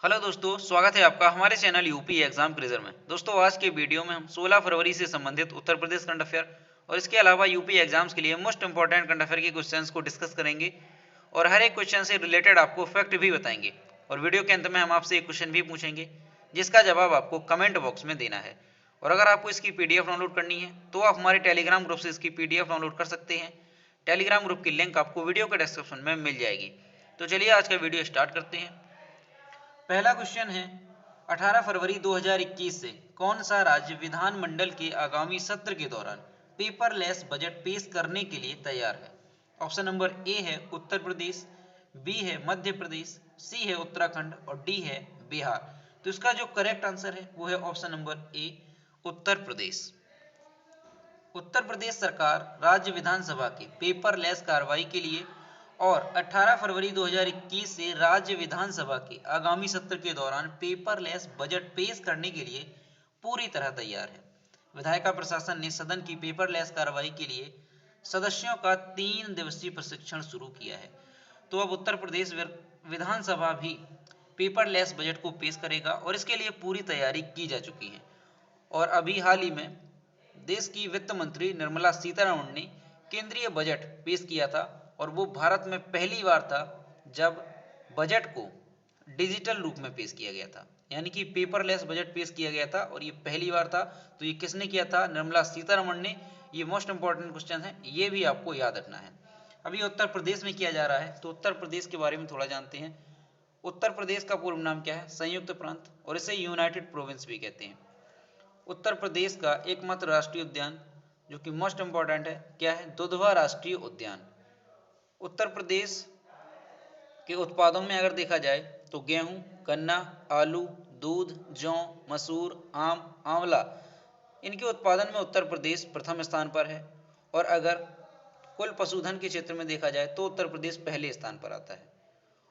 Hello दोस्तों, स्वागत है आपका हमारे चैनल यूपी एग्जाम क्रिजर में। दोस्तों, आज के वीडियो में हम 16 फरवरी से संबंधित उत्तर प्रदेश करंट अफेयर और इसके अलावा यूपी एग्जाम्स के लिए मोस्ट इंपॉर्टेंट करंट अफेयर के क्वेश्चंस को डिस्कस करेंगे और हर एक क्वेश्चन से रिलेटेड आपको फैक्ट भी बताएंगे। और वीडियो के अंत में हम आपसे एक क्वेश्चन भी पूछेंगे जिसका जवाब आपको कमेंट बॉक्स में देना है। और अगर आपको इसकी पीडीएफ डाउनलोड करनी है तो आप हमारे टेलीग्राम ग्रुप से इसकी पीडीएफ डाउनलोड कर सकते हैं। टेलीग्राम ग्रुप की लिंक आपको वीडियो के डिस्क्रिप्शन में मिल जाएगी। तो चलिए आज का वीडियो स्टार्ट करते हैं। पहला क्वेश्चन है, 18 फरवरी 2021 से कौन सा राज्य विधानमंडल के आगामी सत्र के दौरान पेपरलेस बजट पेश करने के लिए तैयार है? ऑप्शन नंबर ए है उत्तर प्रदेश, बी है मध्य प्रदेश, सी है उत्तराखंड और डी है बिहार। तो इसका जो करेक्ट आंसर है वो है option number A, Uttar Pradesh. Uttar Pradesh सरकार राज्य विधानसभा की पेपरलेस कार्रवाई के लिए और 18 फरवरी 2021 से राज्य विधानसभा के आगामी सत्र के दौरान पेपरलेस बजट पेश करने के लिए पूरी तरह तैयार है। विधायिका प्रशासन ने सदन की पेपरलेस कार्रवाई के लिए सदस्यों का 3 दिवसीय प्रशिक्षण शुरू किया है। तो अब उत्तर प्रदेश विधानसभा भी पेपरलेस बजट को पेश करेगा और इसके लिए पूरी तैयारी की जा चुकी है। और अभी हाल ही में देश की वित्त मंत्री निर्मला सीतारमण ने केंद्रीय बजट पेश किया था और वो भारत में पहली बार था जब बजट को डिजिटल रूप में पेश किया गया था, यानी कि पेपरलेस बजट पेश किया गया था और ये पहली बार था। तो ये किसने किया था? निर्मला सीतारमण ने। ये मोस्ट इंपॉर्टेंट क्वेश्चन है, ये भी आपको याद रखना है। अभी उत्तर प्रदेश में किया जा रहा है तो उत्तर प्रदेश के बारे में थोड़ा जानते हैं। उत्तर प्रदेश का पूर्ण नाम क्या है? संयुक्त प्रांत, और इसे यूनाइटेड प्रोविंस भी कहते हैं। उत्तर प्रदेश का एकमात्र राष्ट्रीय उद्यान जो कि मोस्ट इंपॉर्टेंट है, क्या है? दुधवा राष्ट्रीय उद्यान। उत्तर प्रदेश के उत्पादों में अगर देखा जाए तो गेहूं, गन्ना, आलू, दूध, जौ, मसूर, आम, आंवला, इनके उत्पादन में उत्तर प्रदेश प्रथम स्थान पर है। और अगर कुल पशुधन के क्षेत्र में देखा जाए तो उत्तर प्रदेश पहले स्थान पर आता है।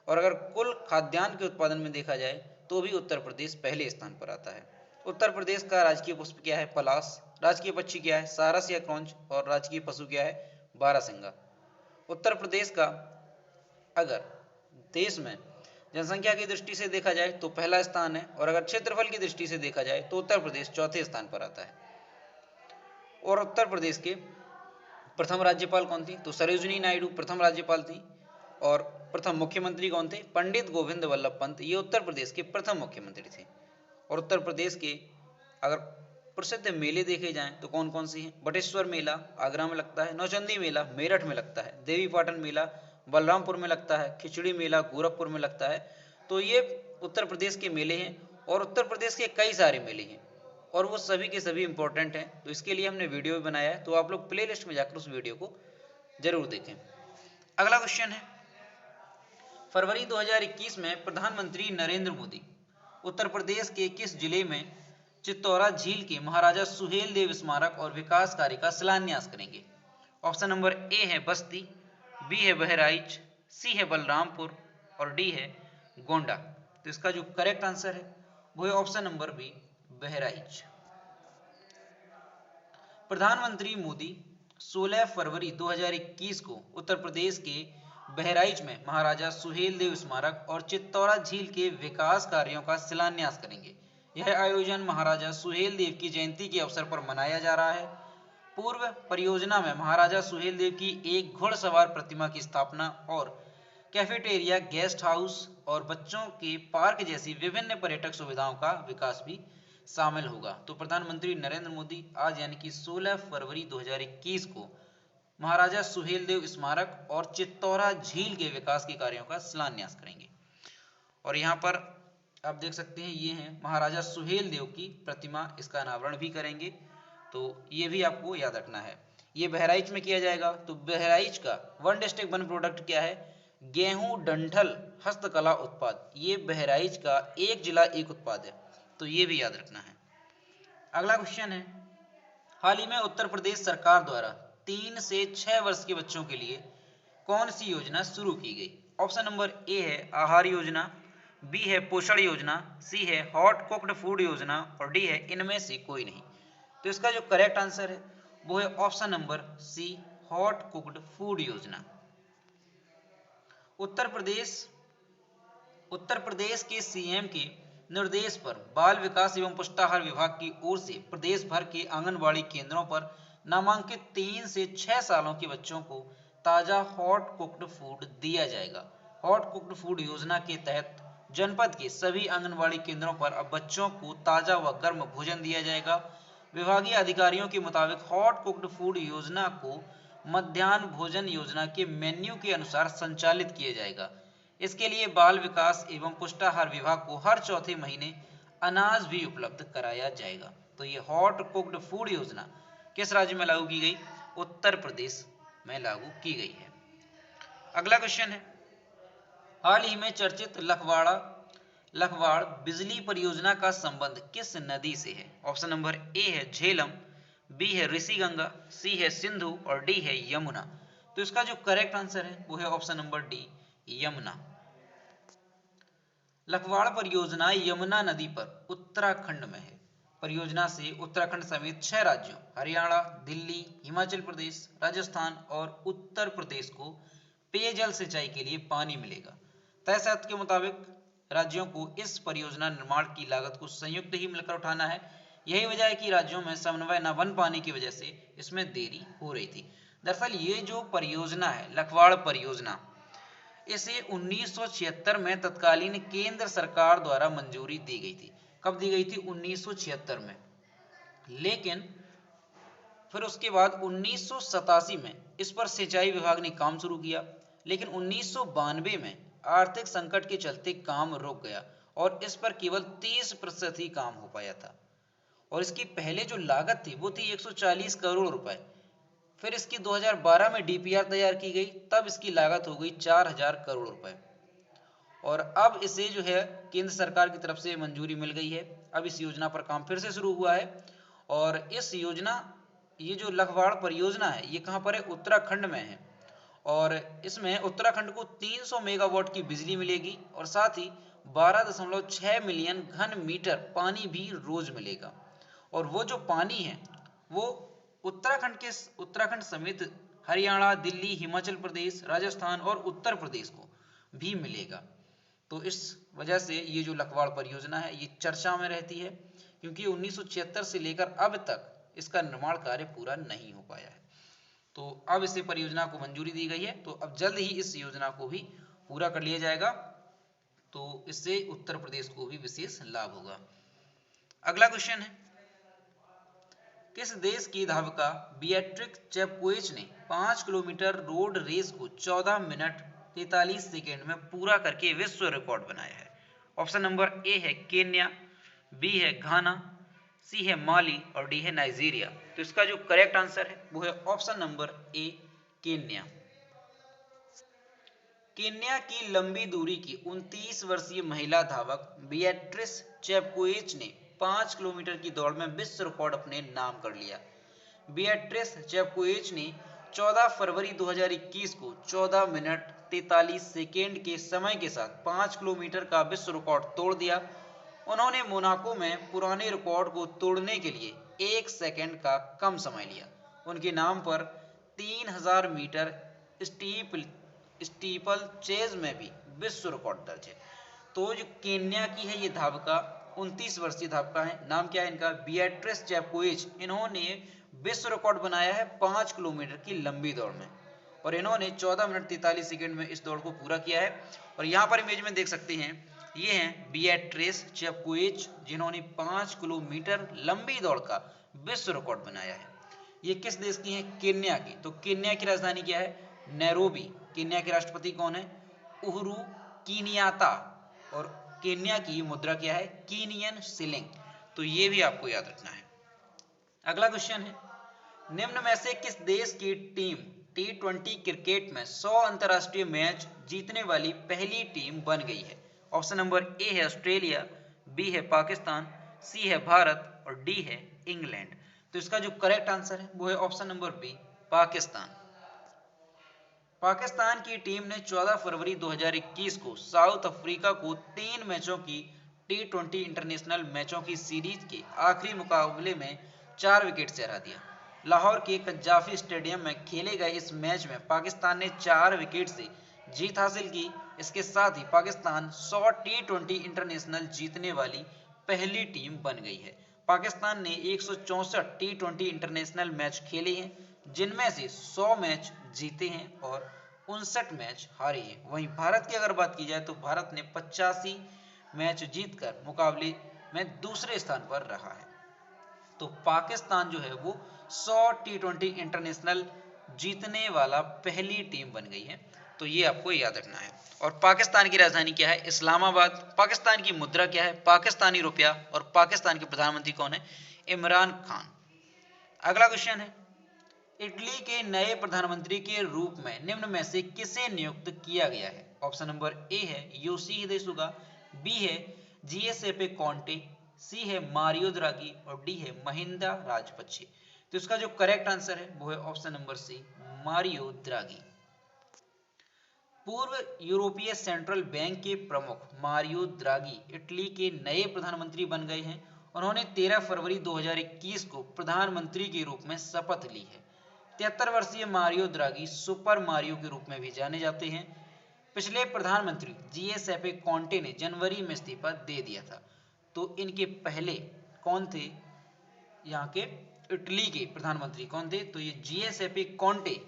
और अगर कुल खाद्यान्न के उत्पादन में देखा जाए तो भी उत्तर प्रदेश पहले स्थान पर आता है। उत्तर प्रदेश का राजकीय पुष्प क्या है? पलाश। राजकीय पक्षी क्या है? सारस या क्रौंच। और राजकीय पशु क्या है? बारहसिंगा। उत्तर प्रदेश का अगर देश में जनसंख्या की दृष्टि से देखा जाए तो पहला स्थान है, और अगर क्षेत्रफल की दृष्टि से देखा जाए तो उत्तर प्रदेश चौथे स्थान पर आता है। और उत्तर प्रदेश के प्रथम राज्यपाल कौन थी? तो सरोजिनी नायडू प्रथम राज्यपाल थी। और प्रथम मुख्यमंत्री कौन थे? पंडित गोविंद वल्लभ पंत, ये उत्तर प्रदेश के प्रथम मुख्यमंत्री थे। और उत्तर प्रदेश के अगर प्रसिद्ध मेले देखे जाएं तो कौन कौन से हैं? बटेश्वर मेला आगरा में लगता है, नौचंदी मेला मेरठ में लगता है, देवी पाटन मेला बलरामपुर में लगता है, खिचड़ी मेला गोरखपुर में लगता है। तो ये उत्तर प्रदेश के मेले हैं और उत्तर प्रदेश के कई सारे मेले हैं और वो सभी के सभी इंपॉर्टेंट हैं। तो इसके लिए हमने वीडियो भी बनाया है, तो आप लोग प्ले लिस्ट में जाकर उस वीडियो को जरूर देखें। अगला क्वेश्चन है, फरवरी 2021 में प्रधानमंत्री नरेंद्र मोदी उत्तर प्रदेश के किस जिले में चित्तौरा झील के महाराजा सुहेल देव स्मारक और विकास कार्य का शिलान्यास करेंगे? ऑप्शन नंबर ए है बस्ती, बी है बहराइच, सी है बलरामपुर और डी है गोंडा। तो इसका जो करेक्ट आंसर है वो है ऑप्शन नंबर बी, बहराइच। प्रधानमंत्री मोदी 16 फरवरी 2021 को उत्तर प्रदेश के बहराइच में महाराजा सुहेल देव स्मारक और चित्तौरा झील के विकास कार्यों का शिलान्यास करेंगे। यह आयोजन महाराजा सुहेल देव की जयंती के अवसर पर मनाया जा रहा है। पूर्व परियोजना में महाराजा सुहेल देव की एक घुड़सवार प्रतिमा की स्थापना और कैफेटेरिया, गेस्ट हाउस और बच्चों के पार्क जैसी विभिन्न पर्यटक सुविधाओं का विकास भी शामिल होगा। तो प्रधानमंत्री नरेंद्र मोदी आज यानी कि 16 फरवरी 2021 को महाराजा सुहेल देव स्मारक और चित्तौरा झील के विकास के कार्यों का शिलान्यास करेंगे। और यहाँ पर आप देख सकते हैं ये है महाराजा सुहेल देव की प्रतिमा, इसका अनावरण भी करेंगे। तो ये भी आपको याद रखना है। ये बहराइच में किया जाएगा। तो बहराइच का वन डिस्ट्रिक्ट वन प्रोडक्ट क्या है? गेहूं डंठल हस्तकला उत्पाद। ये बहराइच का एक जिला एक उत्पाद है, तो ये भी याद रखना है। अगला क्वेश्चन है, हाल ही में उत्तर प्रदेश सरकार द्वारा 3 से 6 वर्ष के बच्चों के लिए कौन सी योजना शुरू की गई? ऑप्शन नंबर ए है आहार योजना, बी है पोषण योजना, सी है हॉट कुक्ड फूड योजना और डी है इनमें से कोई नहीं। तो इसका जो करेक्ट आंसर है वो है option number C, hot cooked food योजना। उत्तर प्रदेश उत्तर प्रदेश के सीएम के निर्देश पर बाल विकास एवं पुष्टाहार विभाग की ओर से प्रदेश भर के आंगनबाड़ी केंद्रों पर नामांकित 3 से 6 सालों के बच्चों को ताजा हॉट कुक्ड फूड दिया जाएगा। हॉट कुक्ड फूड योजना के तहत जनपद के सभी आंगनबाड़ी केंद्रों पर अब बच्चों को ताजा व गर्म भोजन दिया जाएगा। विभागीय अधिकारियों के मुताबिक हॉट कुक्ड फूड योजना को मध्याह्न भोजन योजना के मेन्यू के अनुसार संचालित किया जाएगा। इसके लिए बाल विकास एवं पुष्टाहार विभाग को हर चौथे महीने अनाज भी उपलब्ध कराया जाएगा। तो ये हॉट कुक्ड फूड योजना किस राज्य में लागू की गई? उत्तर प्रदेश में लागू की गई है। अगला क्वेश्चन है, हाल ही में चर्चित लखवाड़ बिजली परियोजना का संबंध किस नदी से है? ऑप्शन नंबर ए है झेलम, बी है ऋषिगंगा, सी है सिंधु और डी है यमुना। तो इसका जो करेक्ट आंसर है वो है option number D, Yamuna. Lakhwar परियोजना यमुना नदी पर उत्तराखंड में है। परियोजना से उत्तराखंड समेत 6 राज्यों हरियाणा, दिल्ली, हिमाचल प्रदेश, राजस्थान और उत्तर प्रदेश को पेयजल सिंचाई के लिए पानी मिलेगा। तय शर्त के मुताबिक राज्यों को इस परियोजना निर्माण की लागत को संयुक्त ही मिलकर उठाना है। यही वजह है कि राज्यों में समन्वय न बन पाने की वजह से इसमें देरी हो रही थी। दरअसल ये जो परियोजना है लखवाड़ परियोजना, इसे 1976 में तत्कालीन केंद्र सरकार द्वारा मंजूरी दी गई थी। कब दी गई थी? 1976 में। लेकिन फिर उसके बाद 1987 में इस पर सिंचाई विभाग ने काम शुरू किया, लेकिन 1992 में आर्थिक संकट के चलते काम रुक गया और इस पर केवल 30% ही काम हो पाया था। और इसकी पहले जो लागत थी वो थी 140 करोड़ रुपए। फिर इसकी 2012 में डीपीआर तैयार की गई, तब इसकी लागत हो गई 4000 करोड़ रुपए। और अब इसे जो है केंद्र सरकार की तरफ से मंजूरी मिल गई है। अब इस योजना पर काम फिर से शुरू हुआ है और इस योजना, ये जो लखवाड़ परियोजना है ये कहाँ पर है? उत्तराखंड में है। और इसमें उत्तराखंड को 300 मेगावाट की बिजली मिलेगी और साथ ही 12.6 मिलियन घन मीटर पानी भी रोज मिलेगा। और वो जो पानी है वो उत्तराखंड समेत हरियाणा, दिल्ली, हिमाचल प्रदेश, राजस्थान और उत्तर प्रदेश को भी मिलेगा। तो इस वजह से ये जो लखवाड़ परियोजना है ये चर्चा में रहती है, क्योंकि 1976 से लेकर अब तक इसका निर्माण कार्य पूरा नहीं हो पाया है। तो अब इसे परियोजना को मंजूरी दी गई है, तो अब जल्द ही इस योजना को भी पूरा कर लिया जाएगा। तो इससे उत्तर प्रदेश को भी विशेष लाभ होगा। अगला क्वेश्चन है, किस देश की धावका बीएट्रिक्स चेपकोएच ने 5 किलोमीटर रोड रेस को 14 मिनट 43 सेकेंड में पूरा करके विश्व रिकॉर्ड बनाया है? ऑप्शन नंबर ए है केन्या, बी है घाना, सी है माली और डी है नाइजीरिया। तो इसका जो करेक्ट आंसर है वो है option number A, Kenya. Kenya की लंबी दूरी की 29 वर्षीय महिला धावक बीएट्रिस चेपकोएच ने 5 किलोमीटर की दौड़ में विश्व रिकॉर्ड अपने नाम कर लिया। बीएट्रिस चेपकोएच ने 14 फरवरी 2021 को 14 मिनट 43 सेकेंड के समय के साथ 5 किलोमीटर का विश्व रिकॉर्ड तोड़ दिया। उन्होंने मोनाको में पुराने रिकॉर्ड को तोड़ने के लिए 1 सेकेंड का कम समय लिया। उनके नाम पर 3000 मीटर स्टीपल चेज में भी विश्व रिकॉर्ड दर्ज है। तो जो केन्या की है ये धावका 29 वर्षीय धावका है, नाम क्या है इनका? बीएट्रिस चेपकोएच। इन्होंने विश्व रिकॉर्ड बनाया है 5 किलोमीटर की लंबी दौड़ में और इन्होंने 14 मिनट 43 सेकेंड में इस दौड़ को पूरा किया है। और यहाँ पर इमेज में देख सकते हैं, ये हैं बीएट्रिस चेपकोएच जिन्होंने 5 किलोमीटर लंबी दौड़ का विश्व रिकॉर्ड बनाया है। ये किस देश की हैं? केन्या की। तो केन्या की राजधानी क्या है? नैरोबी। केन्या के राष्ट्रपति कौन है? उहुरु केनियात्ता। और केन्या की मुद्रा क्या है? Kenyan shilling. तो ये भी आपको याद रखना है। अगला क्वेश्चन है, निम्न में से किस देश की टीम T20 क्रिकेट में 100 अंतरराष्ट्रीय मैच जीतने वाली पहली टीम बन गई है? ऑप्शन नंबर ए है ऑस्ट्रेलिया, बी है पाकिस्तान, सी है भारत और डी है इंग्लैंड। तो इसका जो करेक्ट आंसर है वो है option number B, Pakistan. Pakistan की टीम ने 14 फरवरी 2021 को साउथ अफ्रीका को 3 मैचों की T20 इंटरनेशनल मैचों की सीरीज के आखिरी मुकाबले में 4 विकेट से हरा दिया। लाहौर के कज्जाफी स्टेडियम में खेले गए इस मैच में पाकिस्तान ने 4 विकेट से जीत हासिल की। इसके साथ ही पाकिस्तान 100 टी20 इंटरनेशनल जीतने वाली पहली टीम बन गई है। पाकिस्तान ने 164 टी20 इंटरनेशनल मैच खेले हैं, जिनमें से 100 मैच जीते हैं और 59 मैच हारे हैं। वहीं भारत की अगर बात की जाए तो भारत ने 85 मैच जीतकर मुकाबले में दूसरे स्थान पर रहा है। तो पाकिस्तान जो है वो 100 टी20 इंटरनेशनल जीतने वाला पहली टीम बन गई है। तो ये आपको याद रखना है। और पाकिस्तान की राजधानी क्या है? इस्लामाबाद। पाकिस्तान की मुद्रा क्या है? पाकिस्तानी रुपया। और पाकिस्तान के प्रधानमंत्री कौन है? इमरान खान। अगला क्वेश्चन है, इटली के नए प्रधानमंत्री के रूप में निम्न में से किसे नियुक्त किया गया है? ऑप्शन नंबर ए है योशिहिदे सुगा, बी है जीएसेपे कॉन्टे, सी है मारियो द्रागी और डी है महिंदा राजपक्षे। तो इसका जो करेक्ट आंसर है वो है option number C, Mario Draghi. पूर्व यूरोपीय सेंट्रल बैंक के प्रमुख मारियो द्रागी इटली के नए प्रधानमंत्री बन गए हैं। उन्होंने 13 फरवरी 2021 को प्रधानमंत्री के रूप में शपथ ली है। 73 वर्षीय मारियो द्रागी सुपर मारियो के रूप में भी जाने जाते हैं। पिछले प्रधानमंत्री जीएसेपे कॉन्टे ने जनवरी में इस्तीफा दे दिया था। तो इनके पहले कौन थे? यहाँ के इटली के प्रधानमंत्री कौन थे? तो ये जीएसेपे कॉन्टे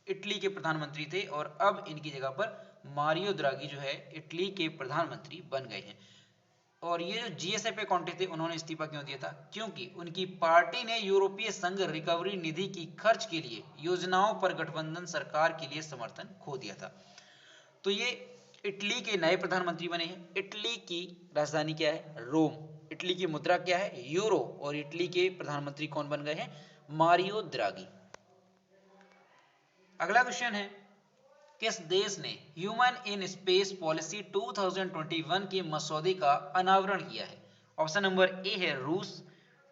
इटली के प्रधानमंत्री थे और अब इनकी जगह पर मारियो द्रागी जो है इटली के प्रधानमंत्री बन गए हैं। और ये जो जीएसएपे कॉन्टे थे उन्होंने इस्तीफा क्यों दिया था? क्योंकि उनकी पार्टी ने यूरोपीय संघ रिकवरी निधि की खर्च के लिए योजनाओं पर गठबंधन सरकार के लिए समर्थन खो दिया था। तो ये इटली के नए प्रधानमंत्री बने हैं। इटली की राजधानी क्या है? रोम। इटली की मुद्रा क्या है? यूरो। और इटली के प्रधानमंत्री कौन बन गए हैं? मारियो द्रागी। अगला क्वेश्चन है, किस देश ने ह्यूमन इन स्पेस पॉलिसी 2021 के मसौदे का अनावरण किया है? ऑप्शन नंबर ए है रूस,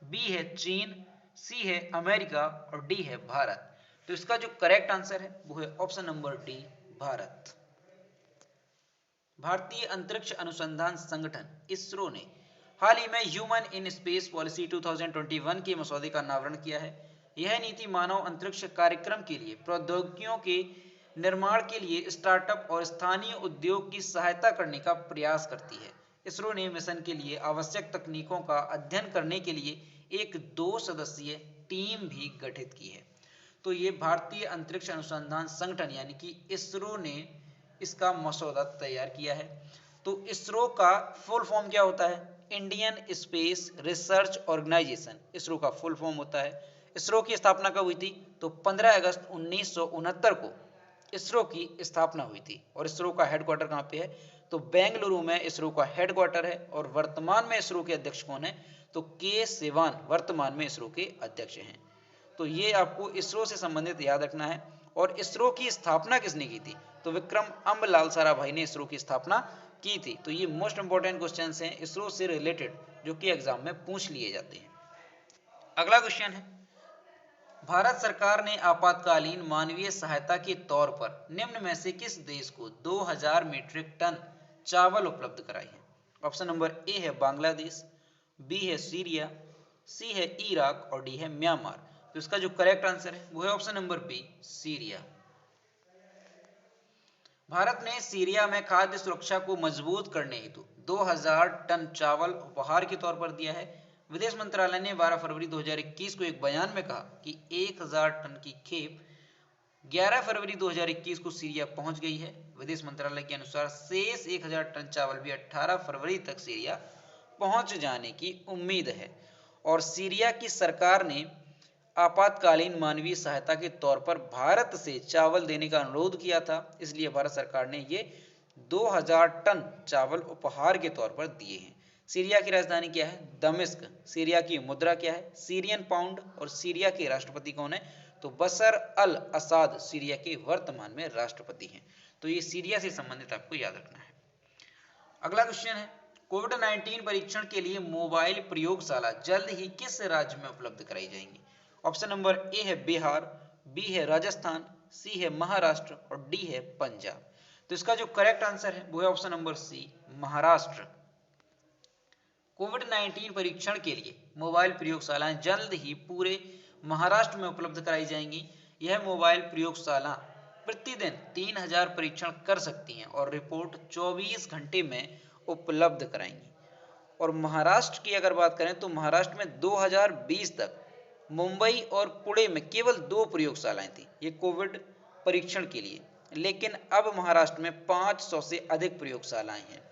बी है चीन, सी है अमेरिका और डी है भारत। तो इसका जो करेक्ट आंसर है वो है ऑप्शन नंबर डी, भारत। भारतीय अंतरिक्ष अनुसंधान संगठन इसरो ने हाल ही में ह्यूमन इन स्पेस पॉलिसी 2021 के मसौदे का अनावरण किया है। यह नीति मानव अंतरिक्ष कार्यक्रम के लिए प्रौद्योगिकियों के निर्माण के लिए स्टार्टअप और स्थानीय उद्योग की सहायता करने का प्रयास करती है। इसरो ने मिशन के लिए आवश्यक तकनीकों का अध्ययन करने के लिए एक 2 सदस्यीय टीम भी गठित की है। तो ये भारतीय अंतरिक्ष अनुसंधान संगठन यानी कि इसरो ने इसका मसौदा तैयार किया है। तो इसरो का फुल फॉर्म क्या होता है? Indian space research organisation ISRO का फुल फॉर्म होता है। इसरो की स्थापना कब हुई थी? तो 15 अगस्त 1969 को इसरो की स्थापना हुई थी। और इसरो का हेडक्वार्टर कहाँ पे है? तो बेंगलुरु में इसरो का हेडक्वार्टर है। और वर्तमान में इसरो के अध्यक्ष कौन है? तो के सिवान वर्तमान में इसरो के अध्यक्ष हैं। तो ये आपको इसरो से संबंधित याद रखना है। और इसरो की स्थापना किसने की थी? तो विक्रम अम्बलाल साराभाई ने इसरो की स्थापना की थी। तो ये मोस्ट इंपॉर्टेंट क्वेश्चंस हैं इसरो से रिलेटेड जो कि एग्जाम में पूछ लिए जाते हैं। अगला क्वेश्चन है, भारत सरकार ने आपातकालीन मानवीय सहायता के तौर पर निम्न में से किस देश को 2000 मीट्रिक टन चावल उपलब्ध कराई है? ऑप्शन नंबर ए है बांग्लादेश, बी है सीरिया, सी है इराक और डी है म्यांमार। तो इसका जो करेक्ट आंसर है वो है option number B, Syria. Bharat ने सीरिया में खाद्य सुरक्षा को मजबूत करने हेतु 2000 टन चावल उपहार के तौर पर दिया है। विदेश मंत्रालय ने 12 फरवरी 2021 को एक बयान में कहा कि 1000 टन की खेप 11 फरवरी 2021 को सीरिया पहुंच गई है। विदेश मंत्रालय के अनुसार शेष 1000 टन चावल भी 18 फरवरी तक सीरिया पहुंच जाने की उम्मीद है। और सीरिया की सरकार ने आपातकालीन मानवीय सहायता के तौर पर भारत से चावल देने का अनुरोध किया था, इसलिए भारत सरकार ने ये 2000 टन चावल उपहार के तौर पर दिए हैं। सीरिया की राजधानी क्या है? दमिश्क। सीरिया की मुद्रा क्या है? Syrian pound. और सीरिया के राष्ट्रपति कौन है? तो बशर अल असाद सीरिया के वर्तमान में राष्ट्रपति हैं। तो ये सीरिया से संबंधित आपको याद रखना है। अगला क्वेश्चन है, कोविड-19 परीक्षण के लिए मोबाइल प्रयोगशाला जल्द ही किस राज्य में उपलब्ध कराई जाएंगी? ऑप्शन नंबर ए है बिहार, बी है राजस्थान, सी है महाराष्ट्र और डी है पंजाब। तो इसका जो करेक्ट आंसर है वो है ऑप्शन नंबर सी, महाराष्ट्र। कोविड-19 परीक्षण के लिए मोबाइल प्रयोगशालाएं जल्द ही पूरे महाराष्ट्र में उपलब्ध कराई जाएंगी। यह मोबाइल प्रयोगशाला प्रतिदिन 3000 परीक्षण कर सकती हैं और रिपोर्ट 24 घंटे में उपलब्ध कराएंगी। और महाराष्ट्र की अगर बात करें तो महाराष्ट्र में 2020 तक मुंबई और पुणे में केवल 2 प्रयोगशालाएं थी ये कोविड परीक्षण के लिए, लेकिन अब महाराष्ट्र में 500 से अधिक प्रयोगशालाएं हैं।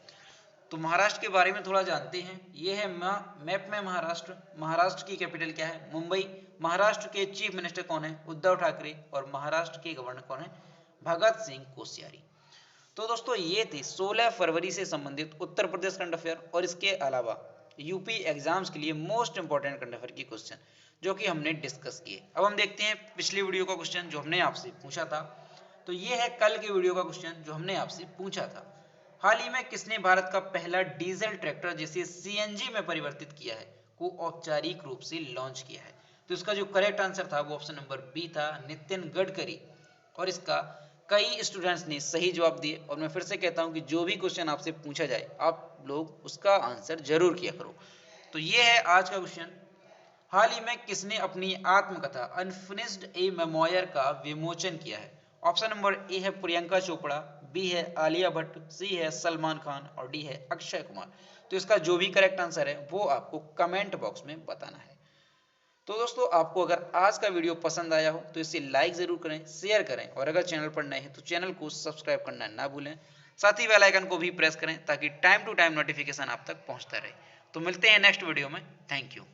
तो महाराष्ट्र के बारे में थोड़ा जानते हैं। ये है मैप में महाराष्ट्र। महाराष्ट्र की कैपिटल क्या है? मुंबई। महाराष्ट्र के चीफ मिनिस्टर कौन है? उद्धव ठाकरे। और महाराष्ट्र के गवर्नर कौन है? भगत सिंह कोश्यारी। तो दोस्तों ये थे 16 फरवरी से संबंधित उत्तर प्रदेश करंट अफेयर और इसके अलावा यूपी एग्जाम्स के लिए मोस्ट इंपॉर्टेंट करंट अफेयर की क्वेश्चन जो कि हमने डिस्कस किए। अब हम देखते हैं पिछली वीडियो का क्वेश्चन जो हमने आपसे पूछा था। तो ये है कल के वीडियो का क्वेश्चन जो हमने आपसे पूछा था। हाल ही में किसने भारत का पहला डीजल ट्रैक्टर जिसे सीएनजी में परिवर्तित किया है को औपचारिक रूप से लॉन्च किया है? तो इसका जो करेक्ट आंसर था वो ऑप्शन नंबर बी था, नितिन गडकरी। और इसका कई स्टूडेंट्स ने सही जवाब दिए। और मैं फिर से कहता हूं कि जो भी क्वेश्चन आपसे पूछा जाए आप लोग उसका आंसर जरूर किया करो। तो ये है आज का क्वेश्चन। हाल ही में किसने अपनी आत्मकथा अनफिनिश्ड ए मेमोयर का विमोचन किया है? ऑप्शन नंबर ए है प्रियंका चोपड़ा, बी है आलिया भट्ट, सी है सलमान खान और डी है अक्षय कुमार। तो इसका जो भी करेक्ट आंसर है वो आपको कमेंट बॉक्स में बताना है। तो दोस्तों आपको अगर आज का वीडियो पसंद आया हो तो इसे लाइक जरूर करें, शेयर करें और अगर चैनल पर नए हैं तो चैनल को सब्सक्राइब करना ना भूलें। साथ ही बेल आइकन को भी प्रेस करें ताकि टाइम टू टाइम नोटिफिकेशन आप तक पहुंचता रहे। तो मिलते हैं नेक्स्ट वीडियो में। Thank you.